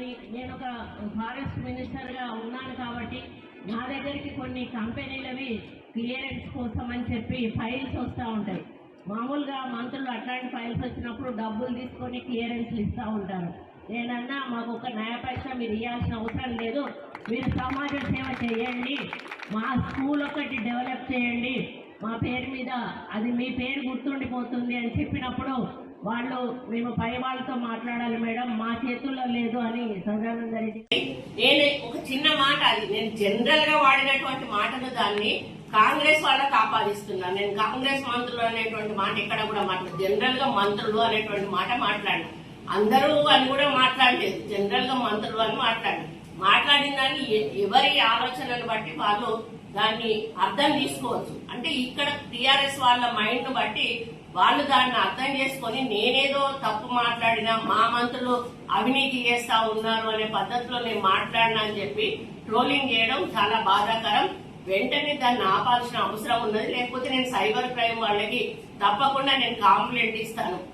నేను ఒక forest minister గా ఉన్నాను కాబట్టి నా దగ్గరికి కొన్ని కంపెనీలవి క్లియరెన్స్ కోసం అని చెప్పి ఫైల్స్ వస్తూ ఉంటాయి. మామూలుగా మంత్రులు అట్లాంటి ఫైల్స్ వచ్చినప్పుడు డబ్బులు తీసుకొని క్లియరెన్స్లు ఇస్తూ ఉంటారు. నేనన్నా మాకు ఒక నయా పైసా మీరు ఇవ్వాల్సిన అవసరం లేదు, మీరు సమాజ సేవ చేయండి, మా స్కూల్ ఒకటి డెవలప్ చేయండి, మా పేరు మీద అది మీ పేరు గుర్తుండిపోతుంది అని చెప్పినప్పుడు వాళ్ళు మేము పై వాళ్ళతో మాట్లాడాలి మేడం, మా చేతుల్లో లేదు అని సదానంద రెడ్డి. నేను ఒక చిన్న మాట, అది నేను జనరల్ గా వాడినటువంటి మాటను దాన్ని కాంగ్రెస్ వాళ్ళకి ఆపాదిస్తున్నాను. నేను కాంగ్రెస్ మంత్రులు అనేటువంటి మాట ఎక్కడ కూడా మాట్లాడు, జనరల్ గా మంత్రులు అనేటువంటి మాట మాట్లాడు, అందరూ అని కూడా మాట్లాడలేదు, జనరల్ గా మంత్రులు అని మాట్లాడిన దాన్ని ఎవరి ఆలోచనను బట్టి వాళ్ళు దాన్ని అర్థం తీసుకోవచ్చు. అంటే ఇక్కడ టీఆర్ఎస్ వాళ్ళ మైండ్ ను బట్టి వాళ్ళు దాన్ని అర్థం చేసుకుని నేనేదో తప్పు మాట్లాడినా మా మంత్రులు అవినీతి చేస్తా ఉన్నారు అనే పద్ధతిలో నేను మాట్లాడినా అని చెప్పి ట్రోలింగ్ చేయడం చాలా బాధాకరం. వెంటనే దాన్ని ఆపాల్సిన అవసరం ఉన్నది. లేకపోతే నేను సైబర్ క్రైమ్ వాళ్ళకి తప్పకుండా నేను కంప్లైంట్ ఇస్తాను.